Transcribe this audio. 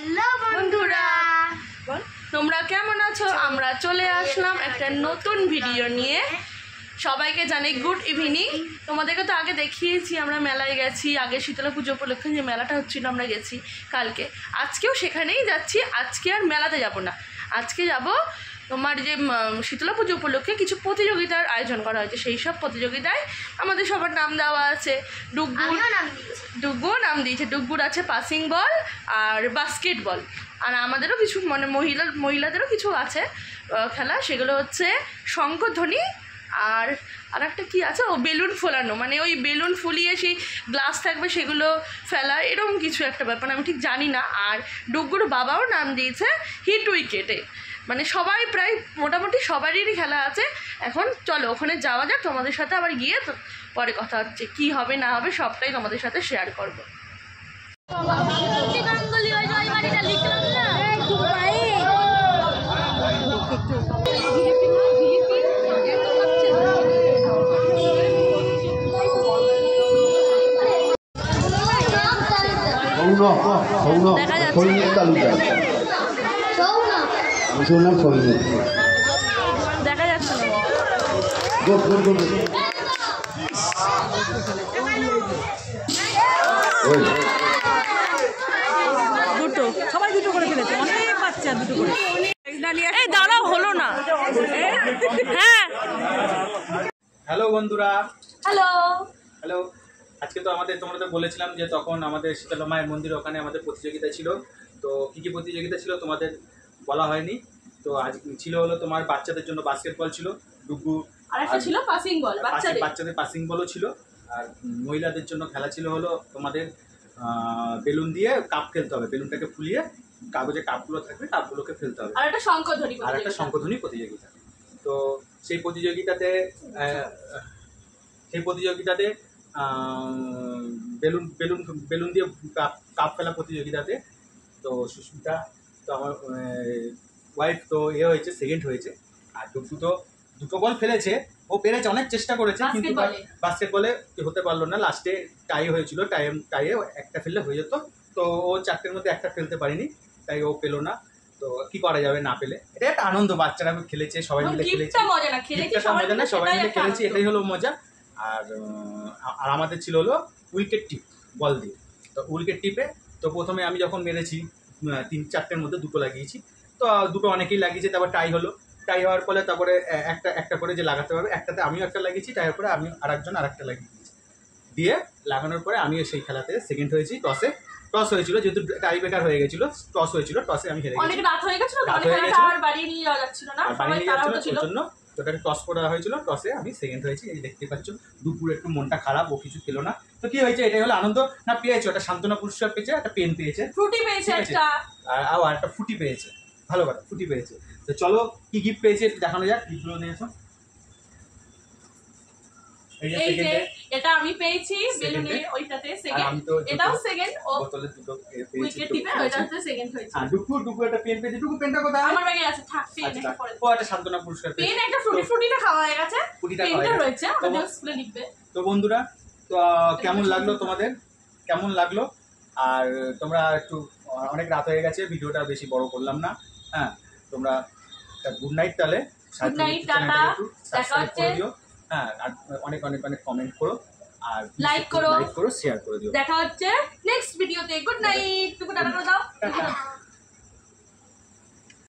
Hello বন্ধুরা, তোমরা কেমন আছো? আমরা চলে আসলাম একটা নতুন ভিডিও নিয়ে। সবাইকে জানাই গুড ইভিনিং। তোমাদেরকে তো আগে দেখিয়েছি আমরা মেলায় গেছি, আগে শীতলা পুজো উপলক্ষে যে মেলাটা হচ্ছিল আমরা গেছি কালকে। আজকেও সেখানেই যাচ্ছি। আজকে আর মেলাতে যাব না, আজকে যাব তোমার যে শীতলা পুজো উপলক্ষে কিছু প্রতিযোগিতার আয়োজন করা হয়েছে। সেই সব প্রতিযোগিতায় আমাদের সবার নাম দেওয়া আছে। ডুগ্গুও নাম দিয়েছে। ডুগ্গুর আছে পাসিং বল আর বাস্কেটবল, আর আমাদেরও কিছু মানে মহিলাদেরও কিছু আছে খেলা। সেগুলো হচ্ছে শঙ্খধ্বনি আর একটা কী আছে, ও বেলুন ফোলানো, মানে ওই বেলুন ফুলিয়ে সেই গ্লাস থাকবে সেগুলো ফেলা, এরকম কিছু একটা ব্যাপার, আমি ঠিক জানি না। আর ডুগ্গুর বাবাও নাম দিয়েছে হিট উইকেটে। মানে সবাই প্রায় মোটামুটি সবারই খেলা আছে। এখন চলো ওখানে যাওয়া যাক, তোমাদের সাথে আবার গিয়ে পরে কথা হচ্ছে কী হবে না হবে সবটাই তোমাদের সাথে শেয়ার করবো। দেখা যাচ্ছে দুটো, সবাই দুটো করে খেলেছে, অনেক বাচ্চা দুটো করে। এই দাঁড়াও, হলো না। হ্যাঁ, হ্যালো বন্ধুরা। Hello hello. আজকে তো তোমরা তো বলেছিলাম যে তখন আমাদের শীতলা মায়ের মন্দির ওখানে আমাদের প্রতিযোগিতা ছিল। তো কী কী প্রতিযোগিতা ছিল তোমাদের বলা হয়নি। তো আজ ছিল হলো তোমার বাচ্চাদের জন্য বাস্কেটবল ছিল, ডুগু, আর একটা ছিল পাসিং বল, বাচ্চাদের পাসিং বলও ছিল। আর মহিলাদের জন্য খেলা ছিল হলো তোমাদের বেলুন দিয়ে কাপ খেলতে হবে, বেলুনটাকে ফুলিয়ে কাগজে কাপগুলো থাকবে কাপগুলোকে ফেলতে হবে। আর একটা শঙ্খধ্বনি প্রতিযোগিতা। তো সেই প্রতিযোগিতাতে বেলুন দিয়ে কাপ ফেলা প্রতিযোগিতাতে তো সুস্মিতা, তো আমার ওয়াইফ তো হয়েছে, সেকেন্ড হয়েছে। আর ডুগু তো দুটো বল ফেলেছে, ও পেরেছে, অনেক চেষ্টা করেছে, কিন্তু বাস্কেটবলে হতে পারলো না। লাস্টে টাই হয়েছিল, টাইয়ে একটা ফেললে হয়ে যেত। তো ও চারটের মধ্যে একটা ফেলতে পারিনি, তাই ও পেলো না। তো কি করা যাবে, না পেলে এটা একটা আনন্দ, বাচ্চারা খেলেছে, সবাই মিলে খেলেছে, মজা না, সবাই মিলে খেলেছি, এটাই হলো মজা। আর আমাদের ছিল হলো উইকেট টিপ বল দিয়ে। তো উইকেট টিপে তো প্রথমে আমি যখন মেরেছি 3-4টের মধ্যে দুটো লাগিয়েছি। তো দুটো অনেকেই লাগিয়েছে, তারপর টাই হলো। টাই হওয়ার ফলে তারপরে একটা করে যে লাগাতে পারবে, একটাতে আমিও একটা লাগিয়েছি, টাইয়ের পরে আমি আরেকজন আরেকটা লাগিয়ে দিয়েছি। দিয়ে লাগানোর পরে আমিও সেই খেলাতে সেকেন্ড হয়েছি। টস হয়েছিল, যেহেতু টাই ব্রেকার হয়ে গেছিল, টস হয়েছিল, টসে আমি হেরে গেছি। বাড়ি নিয়ে যাচ্ছিল জন্য ওটাকে টস করা হয়েছিল, টসে আমি সেকেন্ড হয়েছি। এই দেখতে পাচ্ছ দুপুর একটু মনটা খারাপ, ও কিছু খেলো না। তো কি হয়েছে, এটাই হলো আনন্দ। না পেয়েছো একটা সান্ত্বনা পুরস্কার পেয়েছে, একটা পেন পেয়েছে, ফ্রুটি পেয়েছে, আর একটা ফুটি পেয়েছে। ভালো কথা, ফুটি পেয়েছে। তো চলো কি গিফট পেয়েছে একটু দেখানো যাক। গিফটগুলো নিয়েছো, এই যে এটা আমি পেয়েছি বেলুনের ওইটাতে সেকেন্ড, এটাও সেকেন্ড, ও বোতলের দুটো পেয়েছি, উইকেট টিপে ওইটাতে সেকেন্ড হয়েছে। আর ডুগু একটা পেন পেয়েছে। ডুগু পেনটা কোথায়? আমার ব্যাগে আছে, থাক পেন এটা পরে। ও একটা সান্ত্বনা পুরস্কার পেয়েছে, পেন একটা ফ্রুটিটা খাওয়া হয়ে গেছে, পেনটা রয়েছে, আমাদের স্কুলে লিখবে। তো বন্ধুরা, তো কেমন লাগলো তোমাদের, কেমন লাগলো? আর তোমরা একটু, অনেক রাত হয়ে গেছে, ভিডিওটা বেশি বড় করলাম না। হ্যাঁ, তোমরা গুড নাইট, তাহলে গুড নাইট, টাটা, দেখা হচ্ছে। হ্যাঁ, আর অনেক অনেক অনেক কমেন্ট করো, আর লাইক করো, শেয়ার করে দিও। দেখা হচ্ছে নেক্সট ভিডিওতে। গুড নাইট, টুকু টাটা করে দাও।